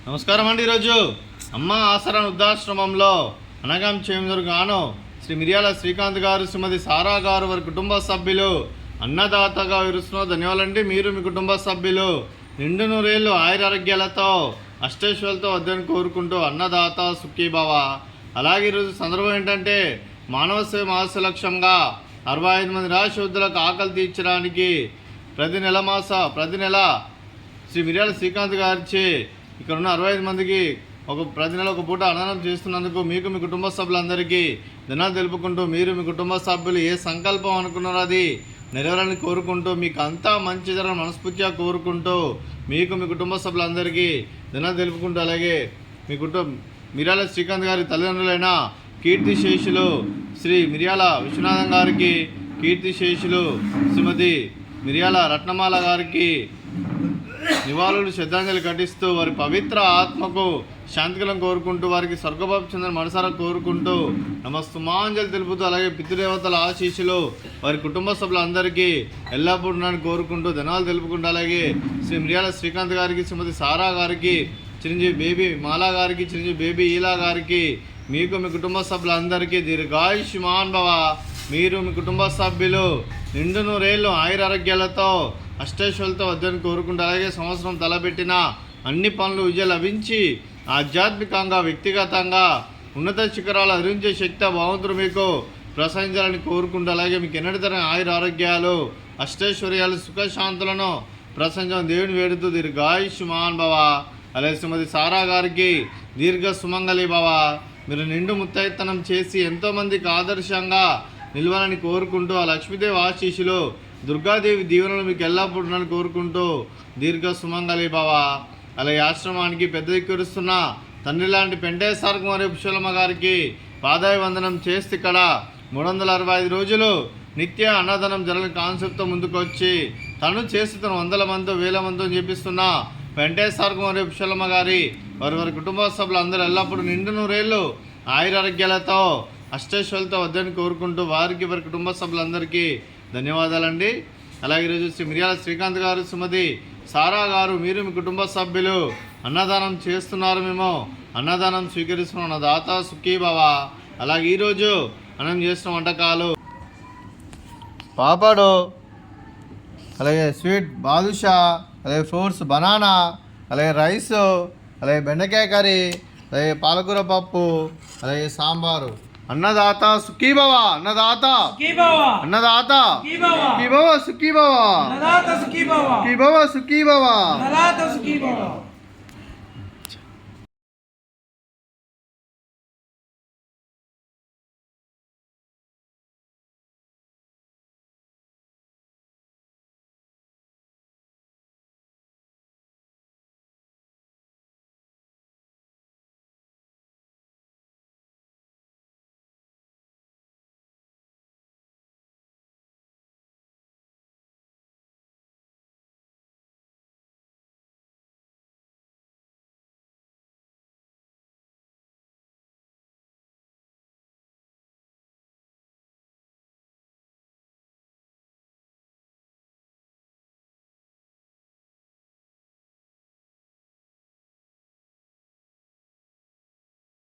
నమస్కారం అండి. ఈరోజు అమ్మ ఆసరా వృద్ధాశ్రమంలో అనగాం చేమదురుగాను శ్రీ మిర్యాల శ్రీకాంత్ గారు, శ్రీమతి సారా గారు, వారి కుటుంబ సభ్యులు అన్నదాతగా విరుస్తున్న ధన్యవాదాలండి. మీరు మీ కుటుంబ సభ్యులు నిండు నూరేళ్ళు ఆయురారోగ్యాలతో అష్టైశ్వర్యాలతో వద్దని కోరుకుంటూ అన్నదాత సుఖీభవ. అలాగే ఈరోజు సందర్భం ఏంటంటే మానవ సేవ మహస్య లక్ష్యంగా 65 మంది నిరాశ ఆకలి తీర్చడానికి ప్రతి నెల శ్రీ మిర్యాల శ్రీకాంత్ గారిచే ఇక్కడ ఉన్న 65 మందికి ప్రతి నెల ఒక పూట అన్నదానం చేస్తున్నందుకు మీకు మీ కుటుంబ సభ్యులందరికీ ధన్యవాదాలు తెలుపుకుంటూ, మీరు మీ కుటుంబ సభ్యులు ఏ సంకల్పం అనుకున్నారో అది నెరవేరాలని కోరుకుంటూ, మీకు అంతా మంచి జరగని మనస్ఫూర్తిగా కోరుకుంటూ, మీకు మీ కుటుంబ సభ్యులందరికీ ధన్యవాదాలు తెలుపుకుంటూ, అలాగే మీ మిర్యాల శ్రీకాంత్ గారి తల్లిదండ్రులైన కీర్తిశేషులు శ్రీ మిర్యాల విశ్వనాథం గారికి, కీర్తిశేషులు శ్రీమతి మిర్యాల రత్నమాల గారికి నివాళులు శ్రద్ధాంజలి ఘటిస్తూ వారి పవిత్ర ఆత్మకు శాంతికలం కోరుకుంటూ, వారికి స్వర్గభావ చెందిన మనసారా కోరుకుంటూ నమస్తమాంజలి తెలుపుతూ, అలాగే పితృదేవతల ఆశీస్సులు వారి కుటుంబ సభ్యులందరికీ ఎల్లప్పుడూ ఉన్నాయని కోరుకుంటూ ధన్యవాదాలు తెలుపుకుంటూ, అలాగే శ్రీ మిర్యాల శ్రీకాంత్ గారికి, శ్రీమతి సారా గారికి, చిరంజీవి బేబీ మాలా గారికి, చిరంజీవి బేబీ ఈలా గారికి, మీకు మీ కుటుంబ సభ్యులందరికీ దీర్ఘాయుష్మాన్ భవ. మీరు మీ కుటుంబ సభ్యులు నిండు నూరేళ్ళు ఆయురారోగ్యాలతో అష్టైశ్వర్యాలతో వద్దని కోరుకుంటూ, అలాగే సంవత్సరం తలపెట్టిన అన్ని పనులు విజయం లభించి ఆధ్యాత్మికంగా వ్యక్తిగతంగా ఉన్నత శిఖరాలు అధిరించే శక్తి భగవంతుడు మీకు ప్రసాదించాలని కోరుకుంటూ, అలాగే మీకు ఎన్నటితరం ఆయురారోగ్యాలు అష్టైశ్వర్యాలు సుఖశాంతులను ప్రసాదించాలని దేవుని వేడుతూ దీర్ఘాయుష్మాన్ భవ. అలాగే శ్రీమతి సారా గారికి దీర్ఘ సుమంగళి భవ. మీరు నిండు ముత్తైతనం చేసి ఎంతోమందికి ఆదర్శంగా నిలవాలని కోరుకుంటూ, ఆ లక్ష్మీదేవి ఆశీస్సులు దుర్గాదేవి దీవెనలు మీకు ఎల్లప్పుడూ ఉన్నాయని కోరుకుంటూ దీర్ఘ సుమంగళి భవ. అలాగే ఆశ్రమానికి పెద్ద దిక్కురుస్తున్న తండ్రి లాంటి పెంటేశ్వర కుమారి పుష్పలమ్మ గారికి పాదాయ వందనం చేస్తే ఇక్కడ 365 రోజులు నిత్య అన్నదానం జరగని కాన్సెప్ట్తో ముందుకు వచ్చి తను చేస్తున్న 100 మందితో 1000 మందితో చేపిస్తున్న వెంకటేశ్వర కుమారి పుష్పలమ్మ గారి వారి కుటుంబ సభ్యులు అందరూ ఎల్లప్పుడూ నిండు నూరేళ్ళు ఆయురారోగ్యాలతో అష్టైశ్వర్యాలతో వద్దని కోరుకుంటూ, వారికి వారి కుటుంబ సభ్యులందరికీ ధన్యవాదాలండి. అలాగే ఈరోజు శ్రీ మిర్యాల శ్రీకాంత్ గారు, శ్రీమతి సారా గారు, మీరు మీ కుటుంబ సభ్యులు అన్నదానం చేస్తున్నారు, మేము అన్నదానం స్వీకరిస్తున్నాం, అన్నదాత సుఖీభవ. అలాగే ఈరోజు అన్నం చేస్తున్న వంటకాలు పాపడు, అలాగే స్వీట్ బాదుషా, అలాగే ఫ్రూట్స్ బనానా, అలాగే రైస్, అలాగే బెండకాయ కర్రీ, అలాగే పాలకూర పప్పు, అలాగే సాంబారు. అన్నదాత సుఖీభవ. అన్నదాత అన్నదాత సుఖీభవ సుఖీభవ సుఖీభవ సుఖీభవ.